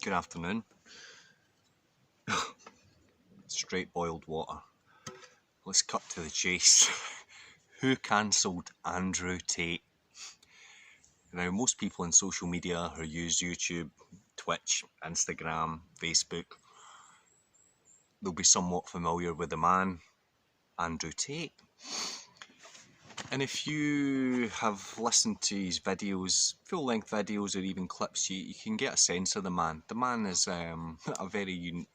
Good afternoon. Straight boiled water. Let's cut to the chase. Who cancelled Andrew Tate? Now, most people in social media who use YouTube, Twitch, Instagram, Facebook, they'll be somewhat familiar with the man, Andrew Tate. And if you have listened to his videos, full-length videos or even clips, you can get a sense of the man. The man is a very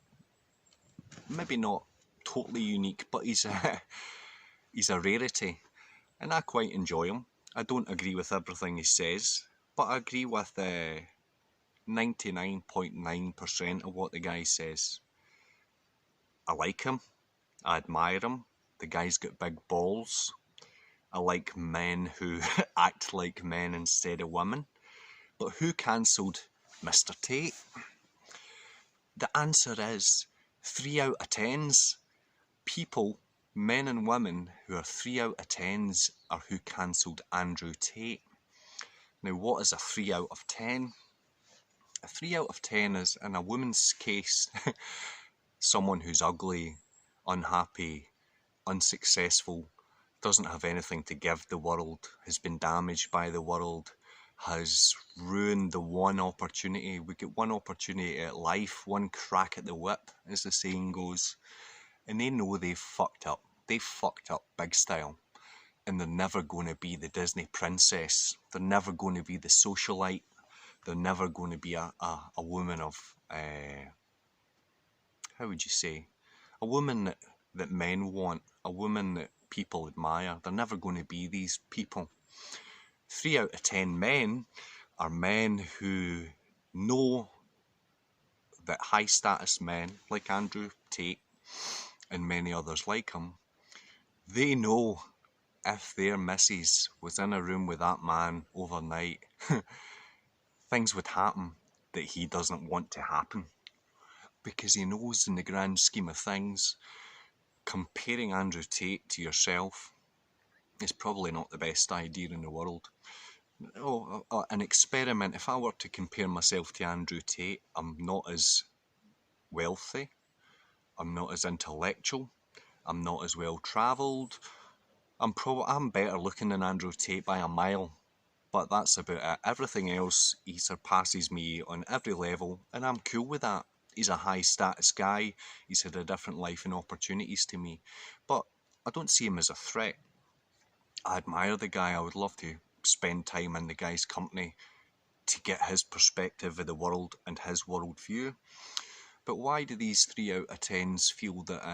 maybe not totally unique, but he's a rarity, and I quite enjoy him. I don't agree with everything he says, but I agree with 99.9% of what the guy says. I like him. I admire him. The guy's got big balls. I like men who act like men instead of women. But who cancelled Mr. Tate? The answer is 3 out of 10s. People, men and women, who are 3 out of 10s are who cancelled Andrew Tate. Now, what is a 3 out of 10? A 3 out of 10 is, in a woman's case, someone who's ugly, unhappy, unsuccessful, doesn't have anything to give the world, has been damaged by the world, has ruined the one opportunity. We get one opportunity at life, one crack at the whip, as the saying goes. And they know they've fucked up. They've fucked up big style. And they're never going to be the Disney princess. They're never going to be the socialite. They're never going to be a woman of, how would you say? A woman that men want. A woman that people admire. They're never going to be these people. 3 out of 10 men are men who know that high status men like Andrew Tate and many others like him, they know if their missus was in a room with that man overnight, things would happen that he doesn't want to happen. Because he knows, in the grand scheme of things, comparing Andrew Tate to yourself is probably not the best idea in the world. An experiment, if I were to compare myself to Andrew Tate, I'm not as wealthy, I'm not as intellectual, I'm not as well travelled. I'm better looking than Andrew Tate by a mile, but that's about it. Everything else, he surpasses me on every level, and I'm cool with that. He's a high status guy, he's had a different life and opportunities to me, but I don't see him as a threat. I admire the guy. I would love to spend time in the guy's company to get his perspective of the world and his worldview. But why do these 3 out of 10s feel that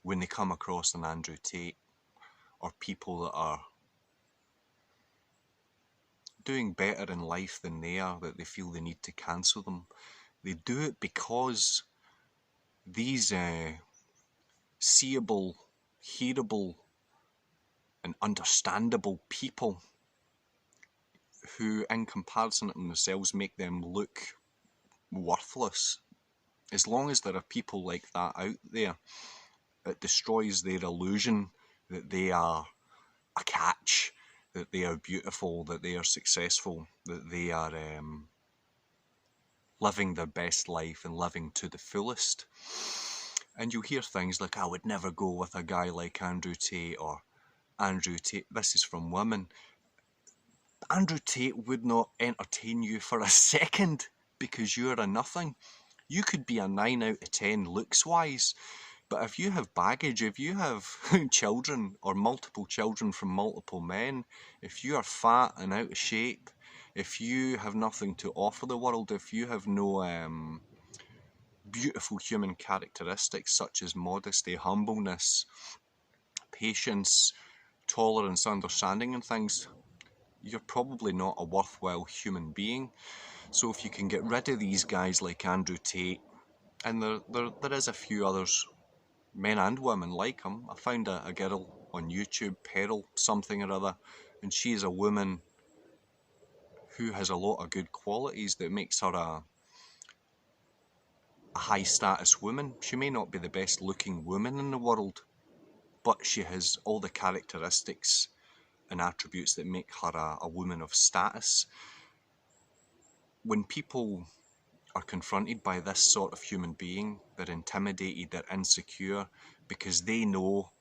when they come across an Andrew Tate or people that are doing better in life than they are, that they feel they need to cancel them? They do it because these seeable, hearable and understandable people who, in comparison to themselves, make them look worthless. As long as there are people like that out there, it destroys their illusion that they are a catch, that they are beautiful, that they are successful, that they are living their best life and living to the fullest. And you'll hear things like, I would never go with a guy like Andrew Tate, or Andrew Tate, this is from women. Andrew Tate would not entertain you for a second because you're a nothing. You could be a 9 out of 10 looks-wise, but if you have baggage, if you have children or multiple children from multiple men, if you are fat and out of shape, if you have nothing to offer the world, if you have no beautiful human characteristics such as modesty, humbleness, patience, tolerance, understanding and things, you're probably not a worthwhile human being. So if you can get rid of these guys like Andrew Tate, and there is a few others, men and women like him. I found a girl on YouTube, Peril something or other, and she is a woman who has a lot of good qualities that makes her a high status woman. She may not be the best looking woman in the world, but she has all the characteristics and attributes that make her a woman of status. When people are confronted by this sort of human being, they're intimidated, they're insecure, because they know,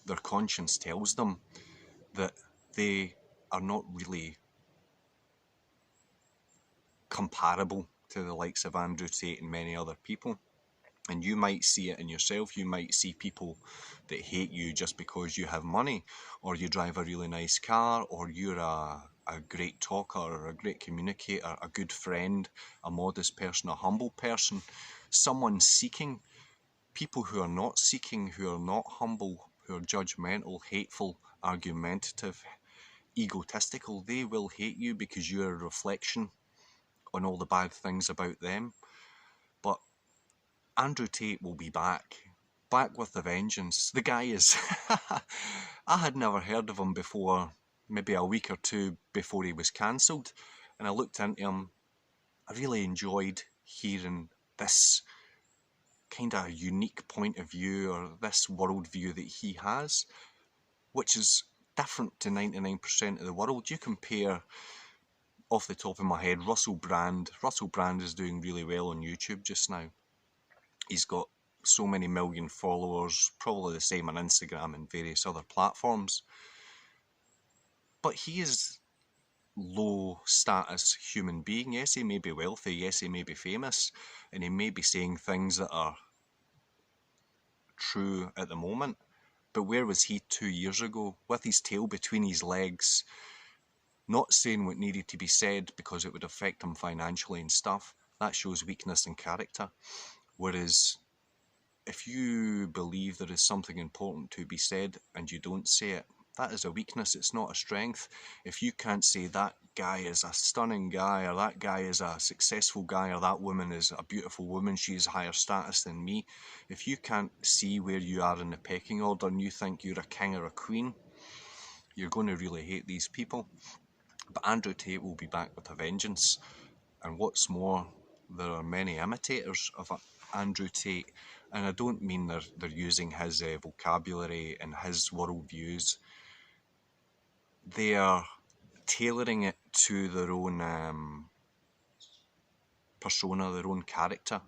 their conscience tells them that they are not really comparable to the likes of Andrew Tate and many other people. And you might see it in yourself. You might see people that hate you just because you have money, or you drive a really nice car, or you're a great talker, or a great communicator, a good friend, a modest person, a humble person. Someone seeking, people who are not seeking, who are not humble, who are judgmental, hateful, argumentative, egotistical, they will hate you because you're a reflection on all the bad things about them. But Andrew Tate will be back with a vengeance. The guy is... I had never heard of him before, maybe a week or two before he was cancelled, and I looked into him. I really enjoyed hearing this kind of unique point of view, or this worldview that he has, which is different to 99% of the world. You compare, off the top of my head, Russell Brand. Russell Brand is doing really well on YouTube just now. He's got so many million followers, probably the same on Instagram and various other platforms. But he is low status human being. Yes, he may be wealthy, yes, he may be famous, and he may be saying things that are true at the moment. But where was he 2 years ago, with his tail between his legs, not saying what needed to be said because it would affect him financially and stuff? That shows weakness in character. Whereas if you believe there is something important to be said and you don't say it, that is a weakness, it's not a strength. If you can't say that guy is a stunning guy, or that guy is a successful guy, or that woman is a beautiful woman, she is higher status than me, if you can't see where you are in the pecking order and you think you're a king or a queen, you're going to really hate these people. But Andrew Tate will be back with a vengeance. And what's more, there are many imitators of Andrew Tate, and I don't mean they're using his vocabulary and his worldviews. They are tailoring it to their own persona, their own character,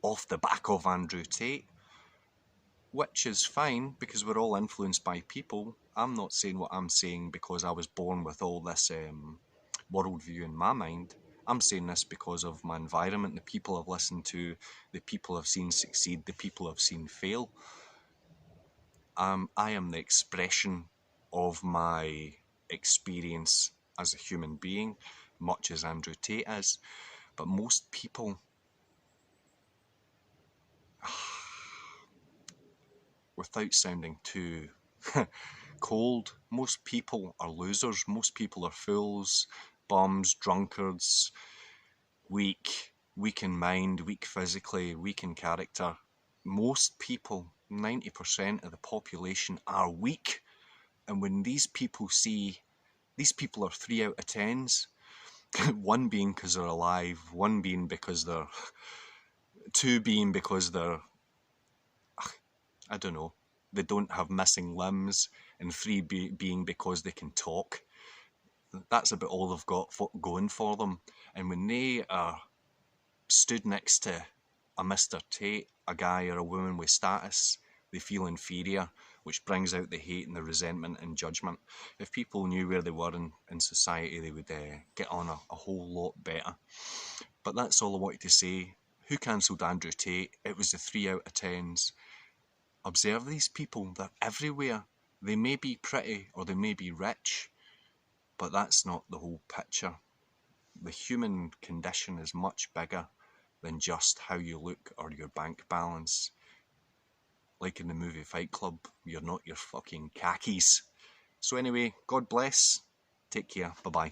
off the back of Andrew Tate, which is fine because we're all influenced by people. I'm not saying what I'm saying because I was born with all this worldview in my mind. I'm saying this because of my environment, the people I've listened to, the people I've seen succeed, the people I've seen fail. I am the expression of my experience as a human being, much as Andrew Tate is. But most people, without sounding too cold, most people are losers. Most people are fools, bums, drunkards, weak in mind, weak physically, weak in character. Most people, 90% of the population, are weak. And when these people see, these people are 3 out of 10s, one being because they're alive, one being because they're, two being because they're, I don't know, they don't have missing limbs, and three being because they can talk. That's about all they've got going for them. And when they are stood next to a Mr. Tate, a guy or a woman with status, they feel inferior, which brings out the hate and the resentment and judgment. If people knew where they were in society, they would get on a whole lot better. But that's all I wanted to say. Who cancelled Andrew Tate? It was the 3 out of 10s. Observe these people, they're everywhere. They may be pretty or they may be rich, but that's not the whole picture. The human condition is much bigger than just how you look or your bank balance. Like in the movie Fight Club, you're not your fucking khakis. So anyway, God bless. Take care. Bye-bye.